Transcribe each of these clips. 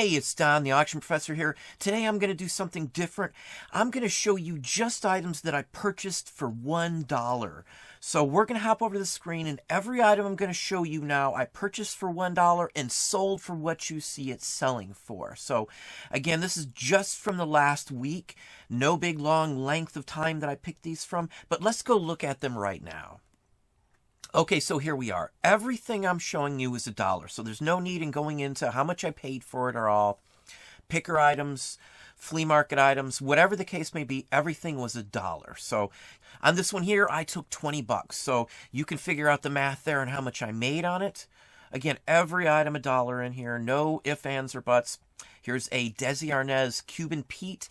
Hey, it's Don, the Auction Professor here. Today I'm going to do something different. I'm going to show you just items that I purchased for $1. So we're going to hop over to the screen, and every item I'm going to show you now I purchased for $1 and sold for what you see it selling for. So again, this is just from the last week. No big long length of time that I picked these from, but let's go look at them right now. Okay, so here we are. Everything I'm showing you is $1, so there's no need in going into how much I paid for it or all. Picker items, flea market items, whatever the case may be, everything was $1. So on this one here, I took 20 bucks. So you can figure out the math there and how much I made on it. Again, every item $1 in here, no ifs, ands, or buts. Here's a Desi Arnaz Cuban Pete.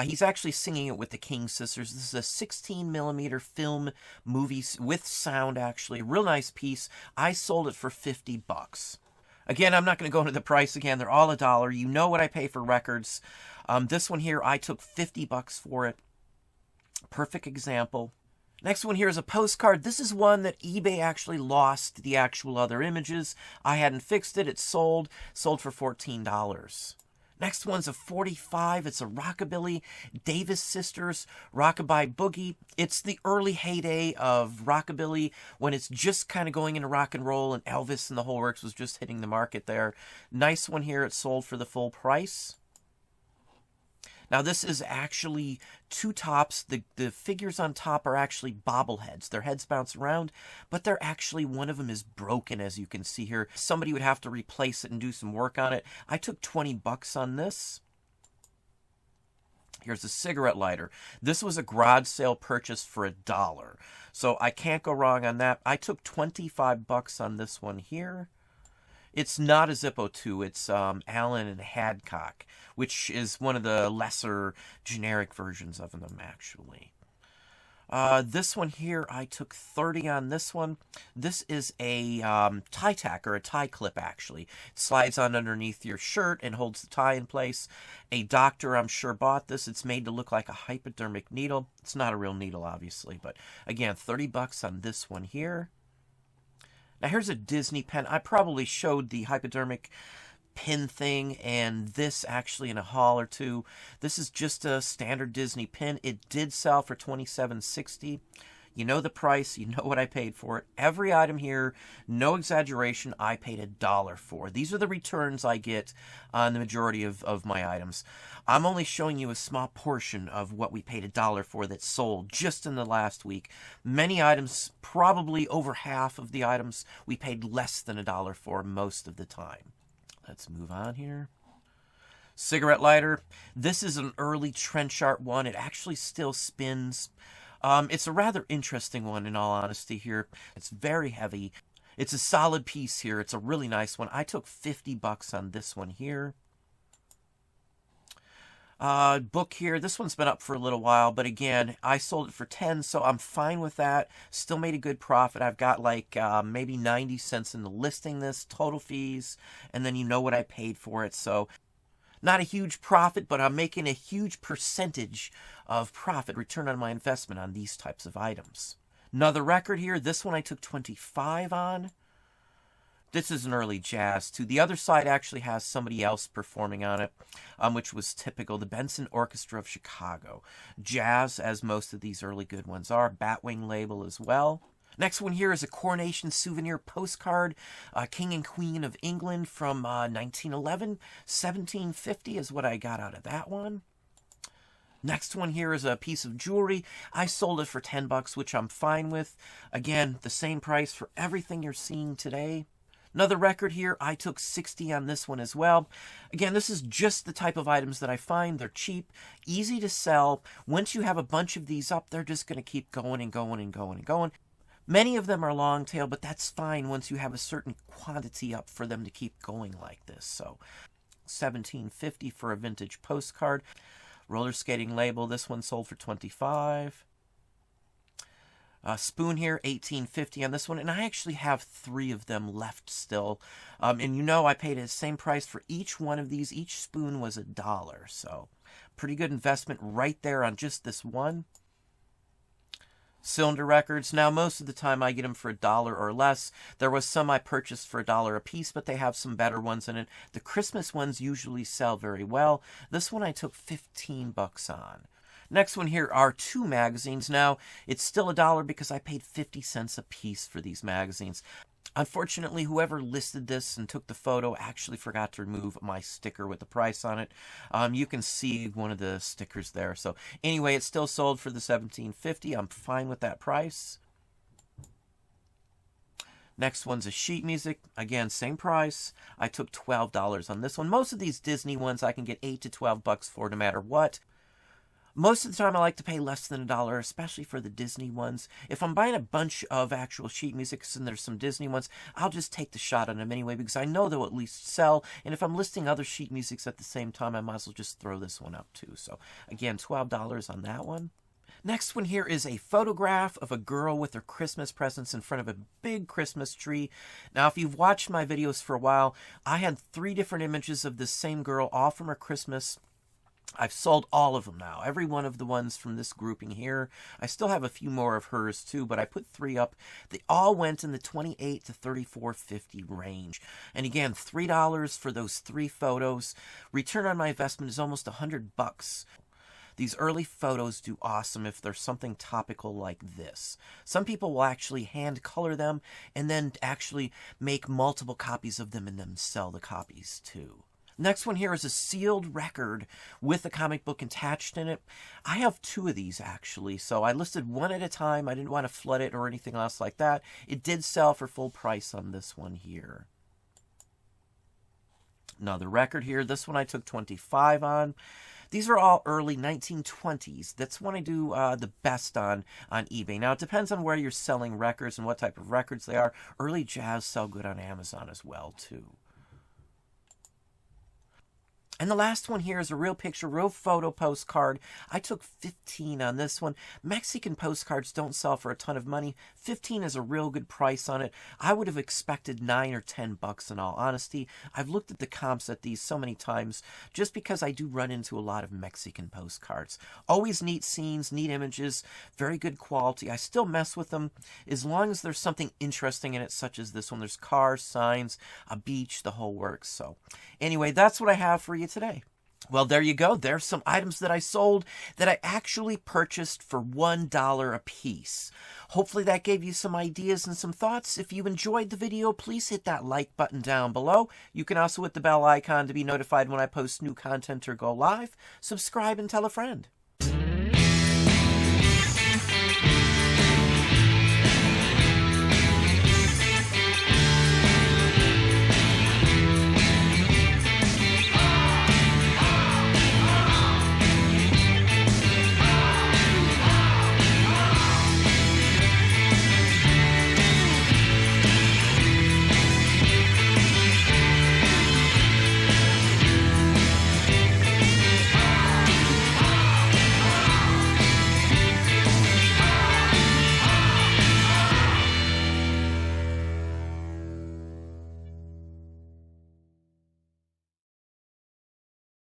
He's actually singing it with the King Sisters. This is a 16mm film movie with sound, actually. Real nice piece. I sold it for 50 bucks. Again, I'm not going to go into the price again. They're all $1. You know what I pay for records. This one here, I took 50 bucks for it. Perfect example. Next one here is a postcard. This is one that eBay actually lost the actual other images. I hadn't fixed it. It sold for $14. Next one's a 45. It's a Rockabilly Davis Sisters Rockabye Boogie. It's the early heyday of Rockabilly when it's just kind of going into rock and roll, and Elvis and the whole works was just hitting the market there. Nice one here. It sold for the full price. Now this is actually two tops. The figures on top are actually bobbleheads. Their heads bounce around, but they're actually, one of them is broken, as you can see here. Somebody would have to replace it and do some work on it. I took 20 bucks on this. Here's a cigarette lighter. This was a garage sale purchase for $1. So I can't go wrong on that. I took 25 bucks on this one here. It's not a Zippo 2, it's Allen and Hadcock, which is one of the lesser generic versions of them, actually. This one here, I took 30 on this one. This is a tie tack, or a tie clip, actually. It slides on underneath your shirt and holds the tie in place. A doctor, I'm sure, bought this. It's made to look like a hypodermic needle. It's not a real needle, obviously, but again, 30 bucks on this one here. Now here's a Disney pen. I probably showed the hypodermic pin thing and this actually in a haul or two. This is just a standard Disney pin. It did sell for $27.60. You know the price. You know what I paid for it. Every item here, no exaggeration, I paid $1 for. These are the returns I get on the majority of my items. I'm only showing you a small portion of what we paid $1 for that sold just in the last week. Many items, probably over half of the items, we paid less than $1 for most of the time. Let's move on here. Cigarette lighter. This is an early Trenchard one. It actually still spins. It's a rather interesting one, in all honesty here. It's very heavy. It's a solid piece here. It's a really nice one. I took 50 bucks on this one here. Book here. This one's been up for a little while, but again, I sold it for 10, so I'm fine with that. Still made a good profit. I've got like maybe 90 cents in the listing this, total fees, and then you know what I paid for it, so not a huge profit, but I'm making a huge percentage of profit, return on my investment on these types of items. Another record here. This one I took 25 on. This is an early jazz, too. The other side actually has somebody else performing on it, which was typical. The Benson Orchestra of Chicago. Jazz, as most of these early good ones are. Batwing label as well. Next one here is a Coronation Souvenir Postcard, King and Queen of England from 1911. 1750 is what I got out of that one. Next one here is a piece of jewelry. I sold it for 10 bucks, which I'm fine with. Again, the same price for everything you're seeing today. Another record here, I took 60 on this one as well. Again, this is just the type of items that I find. They're cheap, easy to sell. Once you have a bunch of these up, they're just going to keep going and going and going and going. Many of them are long tail, but that's fine once you have a certain quantity up for them to keep going like this. So, $17.50 for a vintage postcard. Roller skating label, this one sold for $25. Spoon here, $18.50 on this one, and I actually have 3 of them left still. And you know I paid the same price for each one of these. Each spoon was $1, so pretty good investment right there on just this one. cylinder records. Now, most of the time I get them for $1 or less. There was some I purchased for $1 a piece, but they have some better ones in it. The Christmas ones usually sell very well. This one I took 15 bucks on. Next one here are 2 magazines. Now, it's still $1 because I paid 50 cents a piece for these magazines. Unfortunately, whoever listed this and took the photo actually forgot to remove my sticker with the price on it. You can see one of the stickers there. So anyway, it's still sold for the $17.50. I'm fine with that price. Next one's a sheet music. Again, same price. I took $12 on this one. Most of these Disney ones I can get 8 to 12 bucks for no matter what. Most of the time I like to pay less than $1, especially for the Disney ones. If I'm buying a bunch of actual sheet music and there's some Disney ones, I'll just take the shot on them anyway because I know they'll at least sell. And if I'm listing other sheet musics at the same time, I might as well just throw this one up too. So again, $12 on that one. Next one here is a photograph of a girl with her Christmas presents in front of a big Christmas tree. Now, if you've watched my videos for a while, I had 3 different images of this same girl, all from her Christmas. I've sold all of them now, every one of the ones from this grouping here. I still have a few more of hers too, but I put 3 up. They all went in the $28 to $34.50 range. And again, $3 for those 3 photos. Return on my investment is almost $100. These early photos do awesome if there's something topical like this. Some people will actually hand color them and then actually make multiple copies of them and then sell the copies too. Next one here is a sealed record with a comic book attached in it. I have 2 of these actually, so I listed one at a time. I didn't want to flood it or anything else like that. It did sell for full price on this one here. Another record here. This one I took 25 on. These are all early 1920s. That's when I do the best on eBay. Now, it depends on where you're selling records and what type of records they are. Early jazz sell good on Amazon as well, too. And the last one here is a real picture, real photo postcard. I took 15 on this one. Mexican postcards don't sell for a ton of money. 15 is a real good price on it. I would have expected 9 or 10 bucks in all honesty. I've looked at the comps at these so many times just because I do run into a lot of Mexican postcards. Always neat scenes, neat images, very good quality. I still mess with them as long as there's something interesting in it, such as this one. There's cars, signs, a beach, the whole works. So anyway, that's what I have for you today. Well, there you go. There's some items that I sold that I actually purchased for $1 a piece. Hopefully that gave you some ideas and some thoughts. If you enjoyed the video, please hit that like button down below. You can also hit the bell icon to be notified when I post new content or go live. Subscribe and tell a friend.